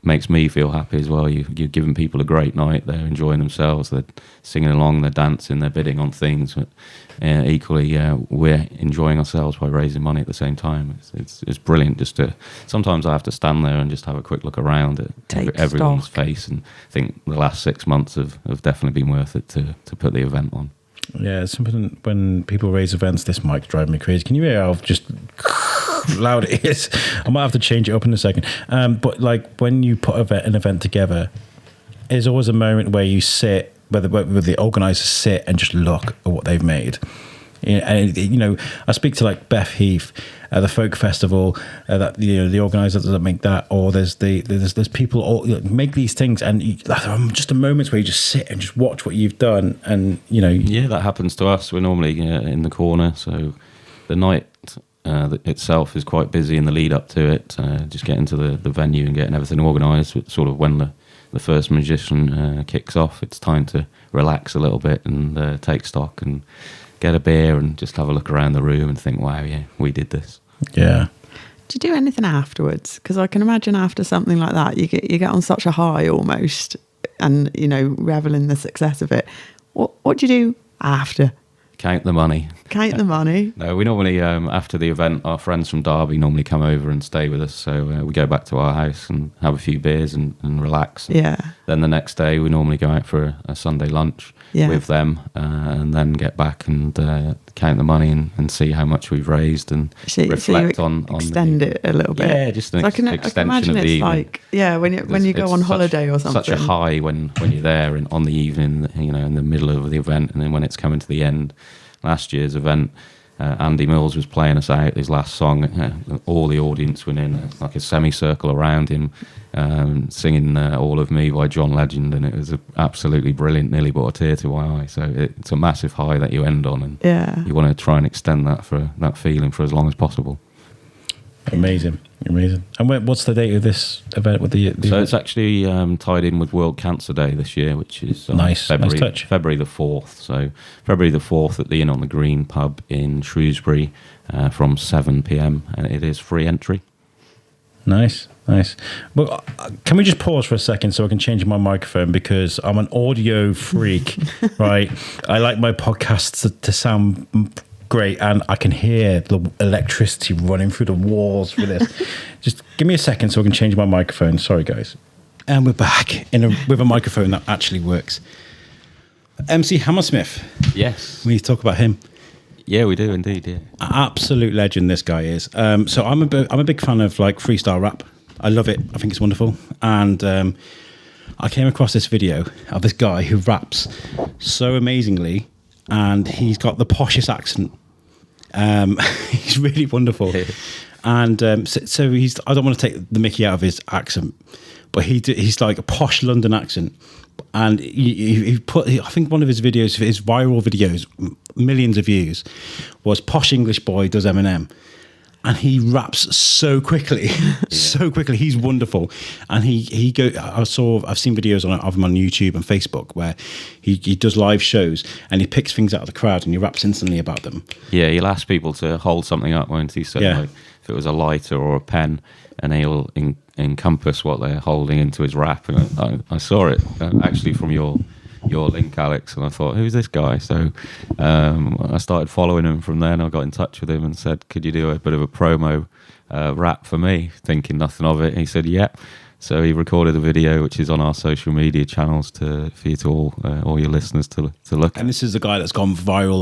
makes me feel happy as well. You're giving people a great night. They're enjoying themselves. They're singing along. They're dancing. They're bidding on things. But equally, we're enjoying ourselves by raising money at the same time. It's brilliant. Sometimes I have to stand there and just have a quick look around at everyone's face and think the last 6 months have definitely been worth it to put the event on. Yeah, it's something when people raise events. This mic drives me crazy. Can you hear how just loud it is? I might have to change it up in a second. But like, when you put an event together, there's always a moment where you sit, where the organisers sit and just look at what they've made. And I speak to like Beth Heath at the folk festival, that the organisers that make that, or there's people all make these things, and there are just the moments where you just sit and just watch what you've done, and Yeah, that happens to us. We're normally in the corner, so the night itself is quite busy in the lead up to it, just getting to the venue and getting everything organised. Sort of when the first magician kicks off, it's time to relax a little bit and take stock and get a beer and just have a look around the room and think, wow, yeah, we did this. Yeah. Do you do anything afterwards? Because I can imagine after something like that, you get on such a high almost, and revel in the success of it. What do you do after? Count the money. Count the money. No, we normally, after the event, our friends from Derby normally come over and stay with us. So we go back to our house and have a few beers and relax. Yeah. Then the next day, we normally go out for a Sunday lunch with them, and then get back and count the money and see how much we've raised and reflect on extend it a little bit. Yeah, just an extension I can imagine of the it's evening. when you go on holiday or something. Such a high when you're there and on the evening, in the middle of the event, and then when it's coming to the end. Last year's event, Andy Mills was playing us out his last song. All the audience went in like a semicircle around him, singing "All of Me" by John Legend, and it was absolutely brilliant. Nearly brought a tear to my eye. So it's a massive high that you end on, and you want to try and extend that feeling for as long as possible. Amazing. And what's the date of this event? So it's actually tied in with World Cancer Day this year, which is February 4th. So February the 4th at the Inn on the Green pub in Shrewsbury from 7 p.m. and it is free entry. Nice. Well, can we just pause for a second so I can change my microphone, because I'm an audio freak, right? I like my podcasts to sound great, and I can hear the electricity running through the walls for this. Just give me a second so I can change my microphone. Sorry, guys. And we're back with a microphone that actually works. MC Hammersmith. Yes. We need to talk about him. Yeah, we do indeed. Yeah, absolute legend. This guy is. So I'm a big fan of like freestyle rap. I love it. I think it's wonderful. And I came across this video of this guy who raps so amazingly. And he's got the poshest accent. He's really wonderful. And so he's, I don't want to take the mickey out of his accent, but he's like a posh London accent. And he put, I think one of his videos, his viral videos, millions of views, was Posh English Boy Does Eminem. And he raps so quickly, so quickly. He's wonderful, and I've seen videos of him on YouTube and Facebook where he does live shows and he picks things out of the crowd and he raps instantly about them. Yeah, he'll ask people to hold something up, won't he? So like, if it was a lighter or a pen, and he'll encompass what they're holding into his rap. And I saw it actually from your link, Alex, and I thought, who's this guy? So I started following him from there, and I got in touch with him and said, could you do a bit of a promo rap for me? Thinking nothing of it. And he said, yeah. So he recorded a video, which is on our social media channels for you to all your listeners to look at. And this is the guy that's gone viral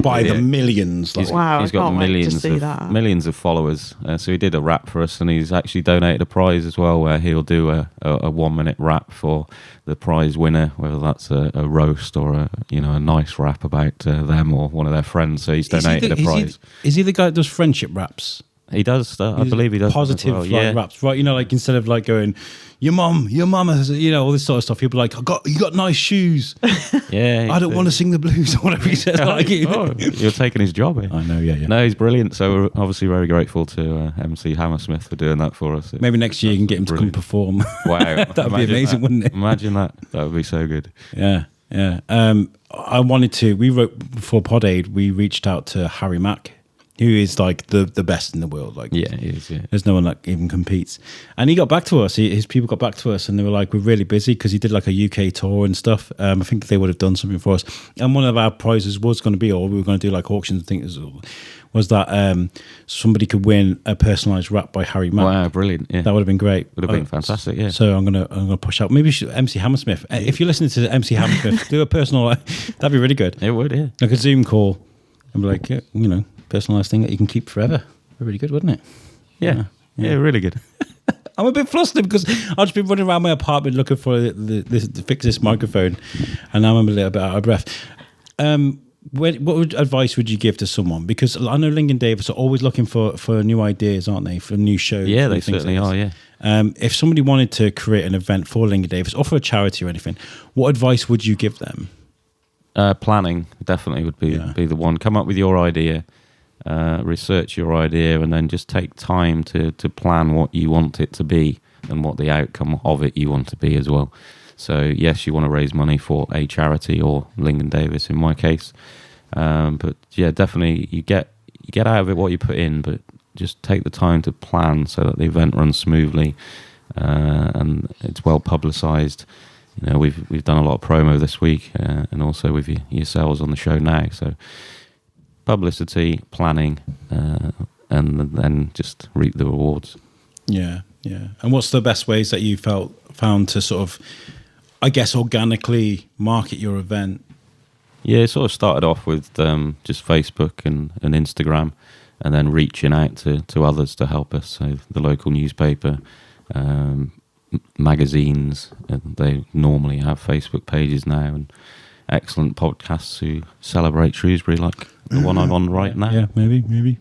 by the millions. He's got millions of followers. So he did a rap for us, and he's actually donated a prize as well, where he'll do a 1 minute rap for the prize winner, whether that's a roast or a nice rap about them or one of their friends. So he's donated a prize. Is he the guy that does friendship raps? He does. I believe he does. Positive raps, right? Like instead of like going, your mum has, all this sort of stuff. He'll be like, you got nice shoes. Yeah. I don't want to sing the blues or whatever he says. You're taking his job here. I know, yeah. No, he's brilliant. So we're obviously very grateful to MC Hammersmith for doing that for us. Maybe next year you can get him to come perform. Wow. That would be amazing, wouldn't it? Imagine that. That would be so good. Yeah. I wanted to, we wrote before Pod Aid, we reached out to Harry Mack, who is like the best in the world. Like, yeah, he is. Yeah. There's no one that even competes. And he got back to us. His people got back to us, and they were like, "We're really busy," because he did like a UK tour and stuff. I think they would have done something for us. And one of our prizes was going to be, or we were going to do like auctions and things, was that somebody could win a personalised rap by Harry Mack. Wow, brilliant! Yeah, that would have been great. Would have been fantastic. Yeah. So I'm gonna push out. Maybe MC Hammersmith. If you're listening to MC Hammersmith, do a personal. That'd be really good. It would. Yeah. Like a Zoom call, and be like, personalised thing that you can keep forever. Really good, wouldn't it? Yeah, really good. I'm a bit flustered because I've just been running around my apartment looking for to fix this microphone, and now I'm a little bit out of breath. advice would you give to someone? Because I know Lingen Davies are always looking for new ideas, aren't they, for new shows? Yeah, they certainly are, yeah. If somebody wanted to create an event for Lingen Davies or for a charity or anything, what advice would you give them? Planning definitely would be the one. Come up with your idea, research your idea, and then just take time to plan what you want it to be and what the outcome of it you want to be as well. So yes, you want to raise money for a charity or Lingen Davies in my case, but yeah, definitely you get out of it what you put in, but just take the time to plan so that the event runs smoothly and it's well publicised. You know, we've done a lot of promo this week, and also with yourselves on the show now. So publicity, planning, and then just reap the rewards. Yeah. And what's the best ways that you found to sort of, I guess, organically market your event? Yeah, it sort of started off with just Facebook and Instagram, and then reaching out to others to help us. So the local newspaper, magazines, they normally have Facebook pages now, and excellent podcasts who celebrate Shrewsbury, like the one I'm on right now. Yeah, maybe,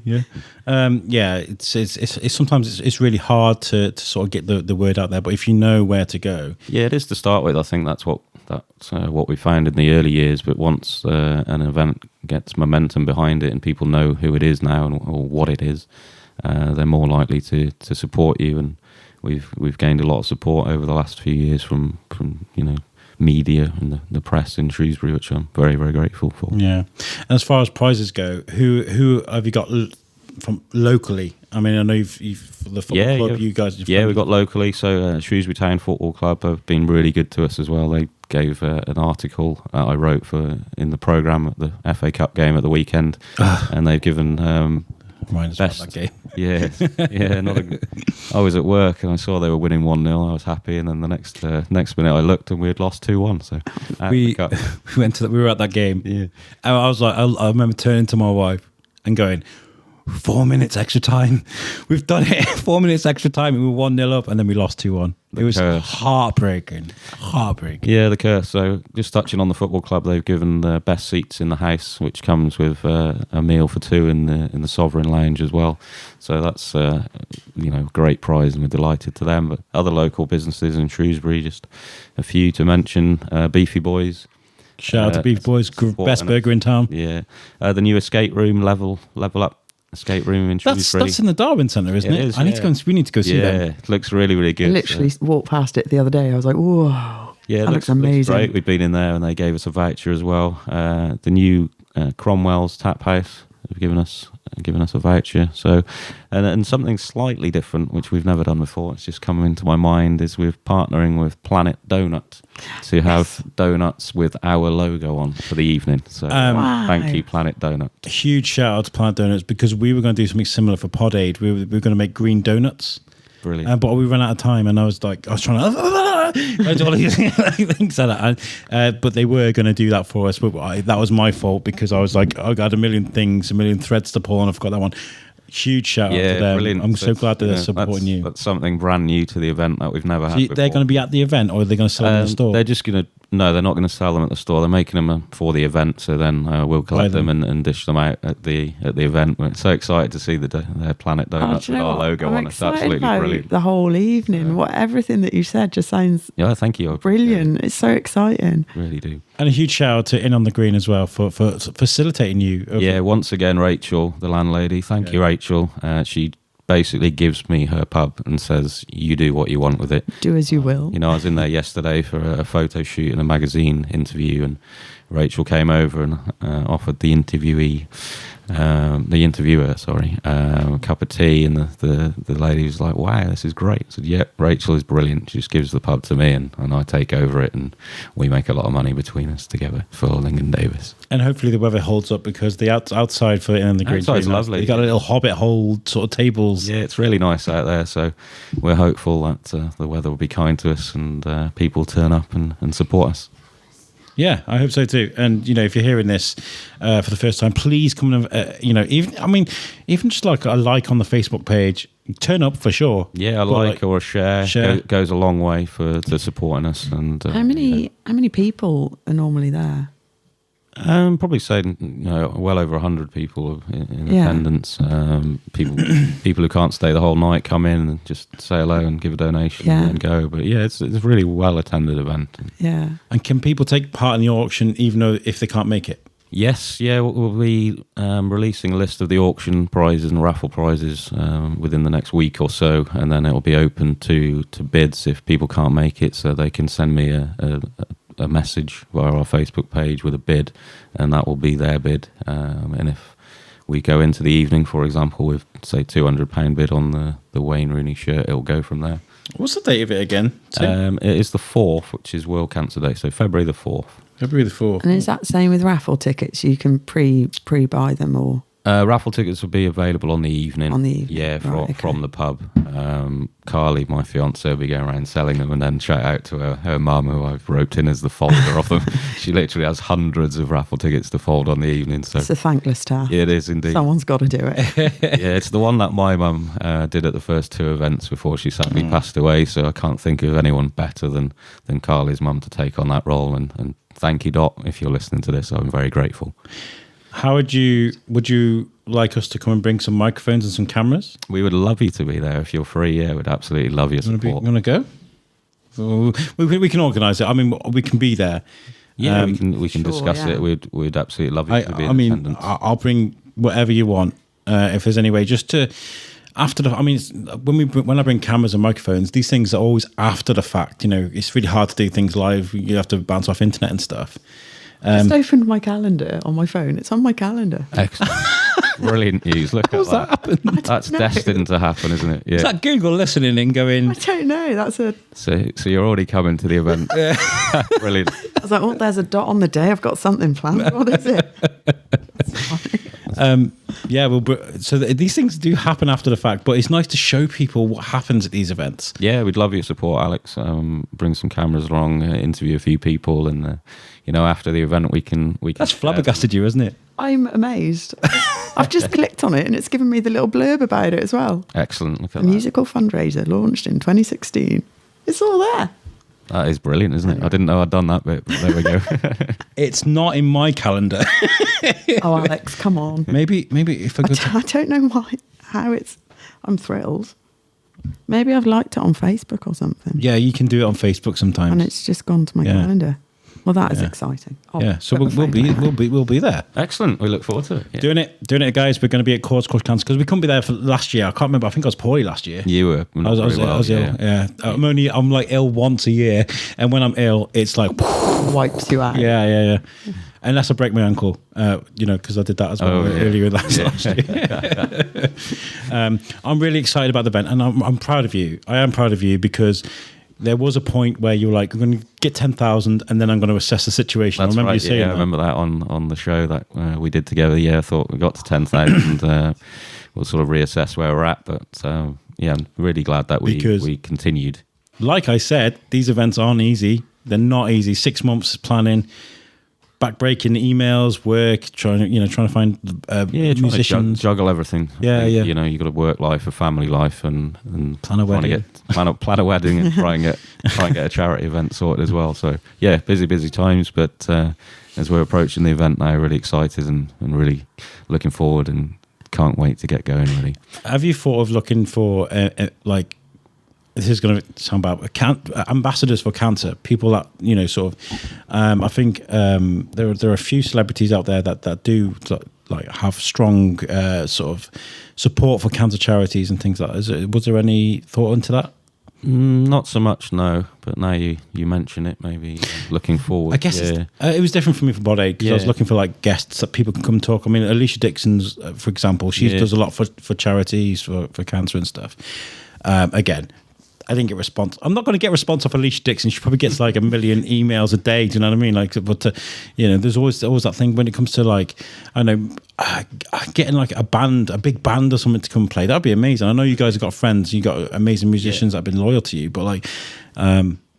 yeah. It's sometimes it's really hard to sort of get the word out there, but if you know where to go. Yeah, it is to start with. I think that's what we found in the early years, but once an event gets momentum behind it and people know who it is now or what it is, they're more likely to support you, and we've gained a lot of support over the last few years from media and the press in Shrewsbury, which I'm very, very grateful for. Yeah. And as far as prizes go, who have you got from locally? I mean, I know you've the football club, you guys. Yeah, we've got locally. So Shrewsbury Town Football Club have been really good to us as well. They gave an article I wrote in the programme at the FA Cup game at the weekend, and they've given Remind us about that game. Yeah. I was at work and I saw they were winning 1-0. I was happy, and then the next minute I looked and we had lost 2-1. So we were at that game. Yeah, and I was like, I remember turning to my wife and going, 4 minutes extra time. We've done it. 4 minutes extra time. We were 1-0 up, and then we lost 2-1. It was heartbreaking. Yeah, the curse. So just touching on the football club, they've given the best seats in the house, which comes with a meal for two in the Sovereign Lounge as well. So that's great prize, and we're delighted to them. But other local businesses in Shrewsbury, just a few to mention: Beefy Boys. Shout out to Beefy Boys, best burger in town. Yeah, the new escape room, level up. Escape room in Shrewsbury. That's in the Darwin Centre, isn't it? Is, I need to go. We need to go see that. Yeah, it looks really, really good. I literally walked past it the other day. I was like, whoa. Yeah, that looks amazing. Looks great. We've been in there and they gave us a voucher as well. The new Cromwell's Tap House have given us a voucher. So, and something slightly different, which we've never done before, it's just come into my mind, is we're partnering with Planet Donut to have donuts with our logo on for the evening. So thank you, Planet Donut. A huge shout out to Planet Donuts, because we were going to do something similar for Pod Aid. We were going to make green donuts. Brilliant. But we ran out of time, and I was trying to I do all these things like that. But they were going to do that for us. But that was my fault, because I was like, I got a million threads to pull, and I forgot that one. Huge shout out to them. Brilliant. I'm so glad that they're supporting you. That's something brand new to the event that we've never had before. They're going to be at the event, or are they going to sell them in the store? They're just going to... No, they're not going to sell them at the store. They're making them for the event, so then we'll collect them and dish them out at the event. We're so excited to see their Planet Donuts with our logo on it. It's absolutely brilliant. The whole evening, everything that you said just sounds thank you. Brilliant. It's so exciting. Really do. And a huge shout out to In on the Green as well for facilitating you. Yeah, once again, Rachel, the landlady. Thank you, Rachel. She basically gives me her pub and says, you do what you want with it. Do as you will. I was in there yesterday for a photo shoot and a magazine interview, and Rachel came over and offered the interviewer, a cup of tea, and the lady was like, wow, this is great. I said, yeah, Rachel is brilliant. She just gives the pub to me, and I take over it, and we make a lot of money between us together for Lingen Davies. And hopefully the weather holds up, because the outside for In on the Green is lovely. You got a little hobbit hole sort of tables. Yeah, it's really nice out there, so we're hopeful that the weather will be kind to us, and people turn up and support us. Yeah, I hope so too. And if you're hearing this for the first time, please come and even just like a like on the Facebook page, turn up for sure. Yeah, a like or a share. Goes a long way to supporting us. And how many people are normally there? Probably say well over 100 people in attendance. People who can't stay the whole night come in and just say hello and give a donation and then go. But yeah, it's a really well attended event. Yeah. And can people take part in the auction even though if they can't make it? Yes, we'll be releasing a list of the auction prizes and raffle prizes within the next week or so, and then it'll be open to bids if people can't make it, so they can send me a message via our Facebook page with a bid, and that will be their bid. And if we go into the evening, for example, with say £200 bid on the Wayne Rooney shirt, it'll go from there. What's the date of it again? It is the 4th, which is World Cancer Day, so February the 4th. February the 4th. And is that the same with raffle tickets? You can pre-buy them or... Raffle tickets will be available on the evening. On the evening, yeah, right, from the pub. Carly, my fiance, will be going around selling them, and then shout out to her mum, who I've roped in as the folder of them. She literally has hundreds of raffle tickets to fold on the evening. So it's a thankless task. It is indeed. Someone's got to do it. Yeah, it's the one that my mum did at the first 2 events before she sadly passed away. So I can't think of anyone better than Carly's mum to take on that role. And thank you, Dot, if you're listening to this. I'm very grateful. How would you like us to come and bring some microphones and some cameras? We would love you to be there if you're free. Yeah, we'd absolutely love your support. You want to go? We can organise it. I mean, we can be there. Yeah, we can discuss it. We'd absolutely love you to be in attendance. I'll bring whatever you want. If there's any way, just to after the. I mean, when I bring cameras and microphones, these things are always after the fact. You know, it's really hard to do things live. You have to bounce off internet and stuff. I just opened my calendar on my phone. It's on my calendar. Excellent. Brilliant news. Look at that. Happen? That's destined to happen, isn't it? Yeah. Is that Google listening and going? I don't know. That's a... So you're already coming to the event. Brilliant. I was like, oh, there's a dot on the day. I've got something planned. What is it? So these things do happen after the fact, but it's nice to show people what happens at these events. Yeah, we'd love your support, Alex. Bring some cameras along, interview a few people, and after the event we can. That's flabbergasted you, isn't it? I'm amazed. I've just clicked on it and it's given me the little blurb about it as well. Excellent. Look at a musical fundraiser launched in 2016. It's all there. That is brilliant, isn't it? I didn't know I'd done that bit, but there we go. It's not in my calendar. Oh, Alex, come on. Maybe if I could... I don't know how it's... I'm thrilled. Maybe I've liked it on Facebook or something. Yeah, you can do it on Facebook sometimes. And it's just gone to my calendar. Well, that is exciting. So we'll be there. Excellent. We look forward to it. Yeah. Doing it, guys. We're going to be at Chords Crush Cancer because we couldn't be there for last year. I can't remember. I think I was poorly last year. You were. I was ill. Yeah. I'm like ill once a year, and when I'm ill, it's like wipes you out. Yeah. Unless I break my ankle, because I did that as well earlier last year. I'm really excited about the event, and I'm proud of you. I am proud of you because there was a point where you were like, I'm going to get 10,000 and then I'm going to assess the situation. That's I remember right, you saying that. I remember that on the show that we did together. Yeah, I thought we got to 10,000. We'll sort of reassess where we're at. But I'm really glad that we continued. Like I said, these events aren't easy. They're not easy. 6 months planning, backbreaking emails, work, trying to find musicians, juggle everything. Yeah. You got to work life, a family life, and plan a wedding, plan a wedding, and try and get a charity event sorted as well. So yeah, busy times. But as we're approaching the event now, really excited and really looking forward, and can't wait to get going. Really. Have you thought of looking for this is going to sound bad, ambassadors for cancer, people that, sort of, I think there are a few celebrities out there that do like have strong sort of support for cancer charities and things like that. Was there any thought into that? Not so much, no. But now you mention it, maybe looking forward. I guess it was different for me for Bod Aid because I was looking for like guests that people can come talk. I mean, Alicia Dixon's, for example, she does a lot for charities for cancer and stuff. Again, I didn't get response. I'm not going to get response off Alicia Dixon. She probably gets like 1 million emails a day. Do you know what I mean? Like, but there's always that thing when it comes to like, I know, getting like a big band or something to come play. That'd be amazing. I know you guys have got friends. You got amazing musicians that have been loyal to you. But like,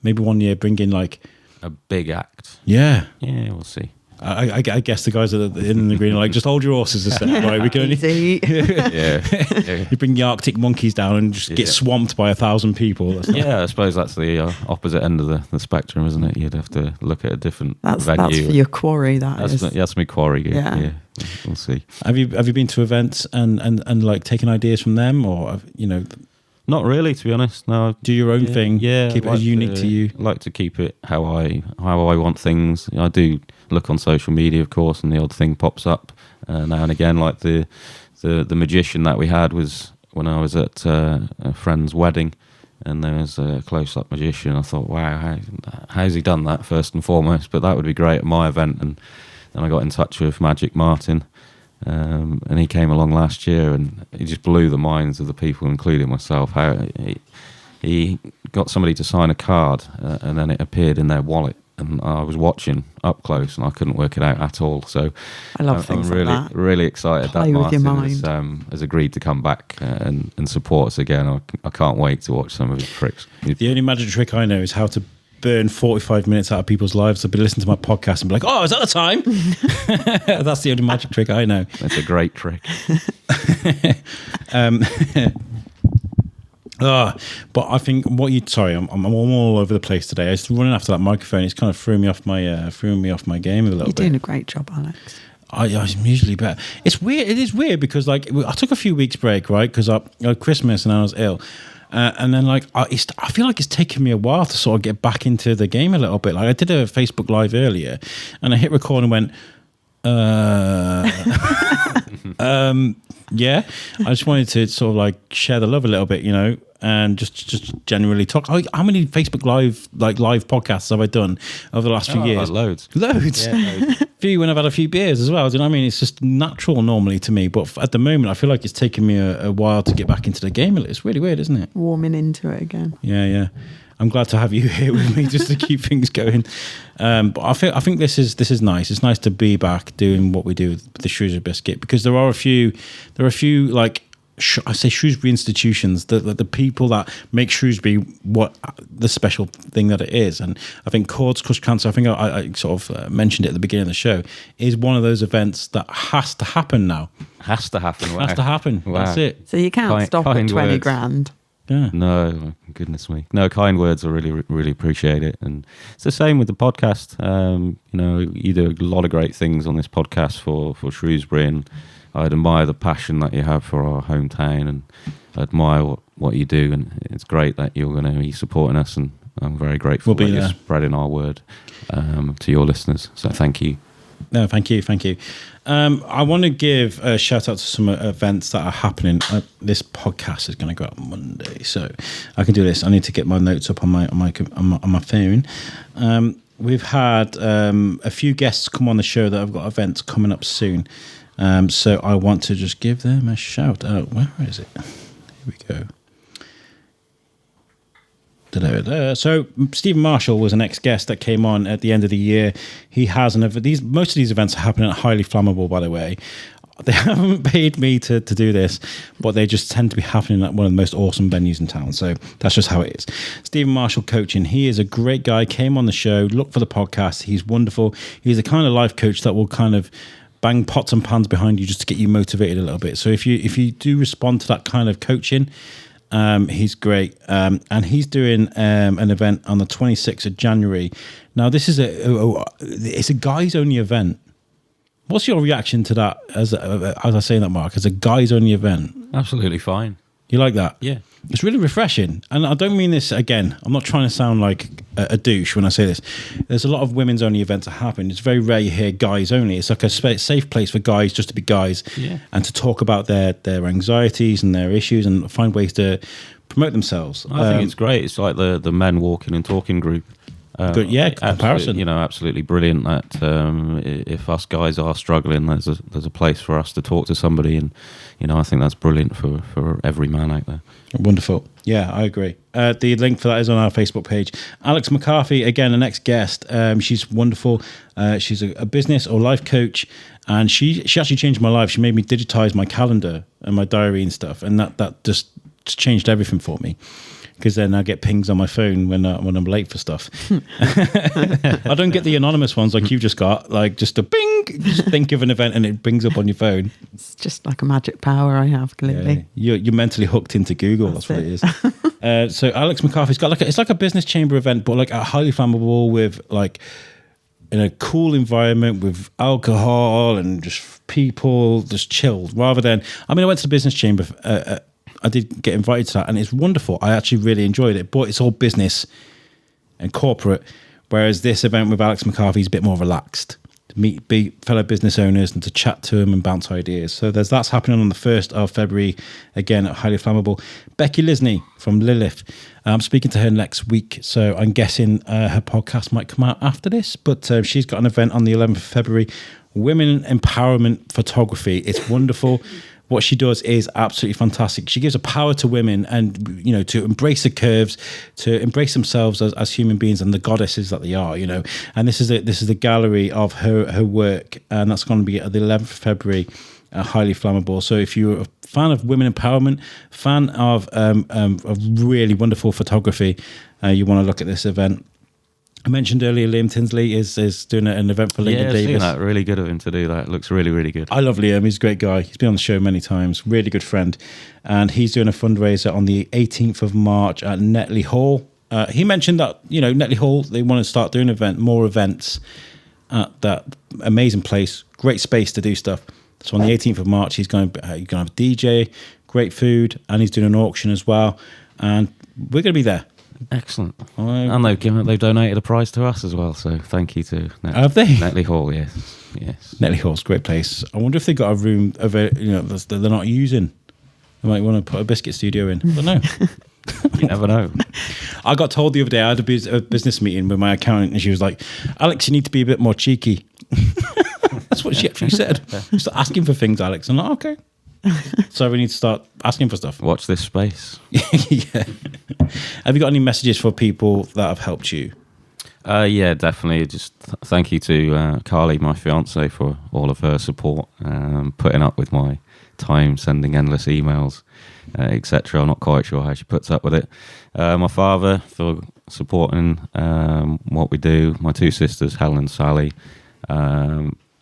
maybe one year bring in like a big act. Yeah, we'll see. I guess the guys that are in the green are like, just hold your horses a sec, right? We can only you bring the Arctic monkeys down and just get swamped by 1,000 people. I suppose that's the opposite end of the spectrum, isn't it? You'd have to look at a different venue. That's for your quarry. That's my quarry. Yeah, we'll see. Have you been to events and like taken ideas from them, or Not really, to be honest. No, do your own thing. Yeah, keep it as unique to you. I like to keep it how I want things. I do look on social media, of course, and the odd thing pops up now and again. Like the magician that we had was when I was at a friend's wedding, and there was a close-up magician. I thought, wow, how's he done that, first and foremost? But that would be great at my event. And then I got in touch with Magic Martin. And he came along last year, and he just blew the minds of the people, including myself. How he got somebody to sign a card, and then it appeared in their wallet, and I was watching up close, and I couldn't work it out at all. So I love things I'm really, like that. really excited Play that with your Martin has agreed to come back and support us again. I can't wait to watch some of his tricks. The only magic trick I know is how to burn 45 minutes out of people's lives. I've been listening to my podcast and be like, oh, is that the time? That's the only magic trick I know. That's a great trick. But I think I'm all over the place today. I was running after that microphone. It's kind of threw me off my game a little bit. You're doing a great job, Alex. I'm usually better. It's weird. It is weird because like I took a few weeks break, right? Because I had Christmas and I was ill. And then, like, I feel like it's taken me a while to sort of get back into the game a little bit. Like, I did a Facebook Live earlier, and I hit record and went, yeah. I just wanted to sort of, like, share the love a little bit, and just generally talk. How many Facebook Live podcasts have I done over the last few years? Loads. Yeah, loads. Few when I've had a few beers as well. Do you know what I mean? It's just natural normally to me, but at the moment I feel like it's taken me a while to get back into the game. It's really weird, isn't it? Warming into it again. Yeah. I'm glad to have you here with me just to keep things going. But I think this is nice. It's nice to be back doing what we do with the Shrewsbury Biscuit, because there are a few like, I say Shrewsbury institutions, the people that make Shrewsbury what the special thing that it is. And I think Chords Crush Cancer, I think I sort of mentioned it at the beginning of the show, is one of those events that has to happen now. Has to happen. Wow. Has to happen. Wow. That's it. So you can't stop at 20 grand. Yeah. No, goodness me. No, kind words. I really, really appreciate it. And it's the same with the podcast. You do a lot of great things on this podcast for Shrewsbury, and I admire the passion that you have for our hometown, and I admire what you do, and it's great that you're going to be supporting us, and I'm very grateful that you're spreading our word to your listeners. So thank you. No, thank you. I want to give a shout out to some events that are happening. This podcast is going to go out Monday, so I can do this. I need to get my notes up on my phone. We've had a few guests come on the show that have got events coming up soon. So I want to just give them a shout out. Where is it? Here we go. So Stephen Marshall was an ex-guest that came on at the end of the year. He has most of these events are happening at Highly Flammable, by the way. They haven't paid me to do this, but they just tend to be happening at one of the most awesome venues in town. So that's just how it is. Stephen Marshall Coaching. He is a great guy. Came on the show. Look for the podcast. He's wonderful. He's the kind of life coach that will kind of bang pots and pans behind you just to get you motivated a little bit. So if you do respond to that kind of coaching, he's great. And he's doing an event on the 26th of January. Now, this is it's a guys only event. What's your reaction to that as I say that, Mark, as a guys only event? Absolutely fine. You like that? Yeah. It's really refreshing. And I don't mean this, again, I'm not trying to sound like a douche when I say this. There's a lot of women's only events that happen. It's very rare you hear guys only. It's like a safe place for guys just to be guys, and to talk about their anxieties and their issues and find ways to promote themselves. I think it's great. It's like the men walking and talking group. Good, comparison. Absolutely brilliant. That if us guys are struggling, there's a place for us to talk to somebody, and I think that's brilliant for every man out there. Wonderful. Yeah, I agree. The link for that is on our Facebook page. Alex McCarthy, again, the next guest. She's wonderful. She's a business or life coach, and she actually changed my life. She made me digitize my calendar and my diary and stuff, and that just changed everything for me. because then I get pings on my phone when I'm late for stuff. I don't get the anonymous ones like you've just got, like just a bing, just think of an event and it brings up on your phone. It's just like a magic power I have, clearly. Yeah. You're mentally hooked into Google. That's what it is. So Alex McCarthy's got it's like a business chamber event, but like a highly flammable with like in a cool environment with alcohol and just people just chilled, rather than, I went to the business chamber. I did get invited to that and it's wonderful. I actually really enjoyed it, but it's all business and corporate. Whereas this event with Alex McCarthy is a bit more relaxed, to meet fellow business owners and to chat to them and bounce ideas. So that's happening on the 1st of February, again at Highly Flammable. Becky Lisney from Lilith, I'm speaking to her next week, so I'm guessing her podcast might come out after this, but she's got an event on the 11th of February, Women Empowerment Photography. It's wonderful. What she does is absolutely fantastic. She gives a power to women and, to embrace the curves, to embrace themselves as human beings and the goddesses that they are, And this is the gallery of her work, and that's going to be at the 11th of February, Highly Flammable. So if you're a fan of women empowerment, fan of really wonderful photography, you want to look at this event. I mentioned earlier Liam Tinsley is doing an event for Lingen Davies. Yeah, I've seen that. Really good of him to do that. It looks really, really good. I love Liam. He's a great guy. He's been on the show many times. Really good friend. And he's doing a fundraiser on the 18th of March at Netley Hall. He mentioned that, Netley Hall, they want to start doing more events at that amazing place. Great space to do stuff. So on the 18th of March, he's going to have a DJ, great food, and he's doing an auction as well. And we're going to be there. Excellent. And they've donated a prize to us as well, so thank you to have they? Netley Hall. Yes. Netley Hall's a great place. I wonder if they got a room that they're not using. They might want to put a biscuit studio in. I don't know. You never know. I got told the other day, I had a business meeting with my accountant, and she was like, Alex, you need to be a bit more cheeky. That's what she actually said. Start asking for things, Alex. I'm like, okay. So we need to start asking for stuff. Watch this space. Yeah. Have you got any messages for people that have helped you? Yeah, definitely. Just thank you to Carly, my fiance, for all of her support, putting up with my time, sending endless emails, etc. I'm not quite sure how she puts up with it. My father for supporting what we do. My two sisters, Helen and Sally.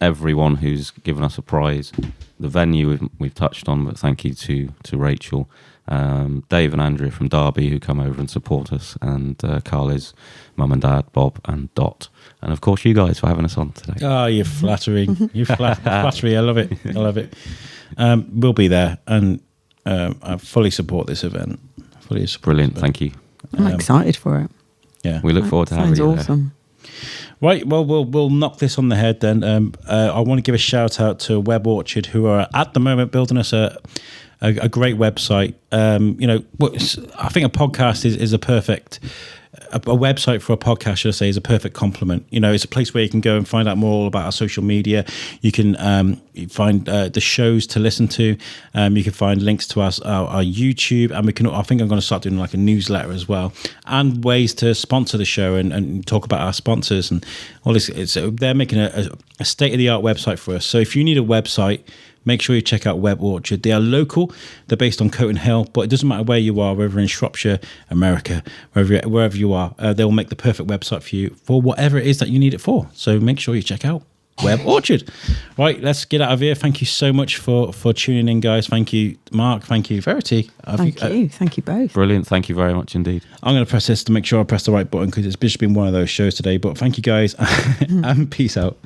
Everyone who's given us a prize. The venue we've touched on, but thank you to Rachel, Dave and Andrea from Derby who come over and support us, and Carly's mum and dad, Bob and Dot, and of course you guys for having us on today. Oh, you're flattering. You're flattery. I love it. We'll be there, and I fully support this event. Brilliant. Thank you. I'm excited for it. Yeah, we look forward to having you. Sounds awesome. There. Right, well, we'll knock this on the head then. I want to give a shout out to Web Orchard, who are at the moment building us a great website. I think a podcast is a perfect a website for a podcast, should I say, is a perfect complement. It's a place where you can go and find out more about our social media. You can find the shows to listen to. You can find links to our YouTube, and I think I'm going to start doing like a newsletter as well, and ways to sponsor the show and talk about our sponsors and all this. They're making a state-of-the-art website for us. So if you need a website, make sure you check out Web Orchard. They are local. They're based on Coton Hill, but it doesn't matter where you are, whether in Shropshire, America, wherever you are, they'll make the perfect website for you for whatever it is that you need it for. So make sure you check out Web Orchard. Right, let's get out of here. Thank you so much for tuning in, guys. Thank you, Mark. Thank you, Verity. Thank you both. Brilliant. Thank you very much indeed. I'm going to press this to make sure I press the right button because it's just been one of those shows today. But thank you, guys, and peace out.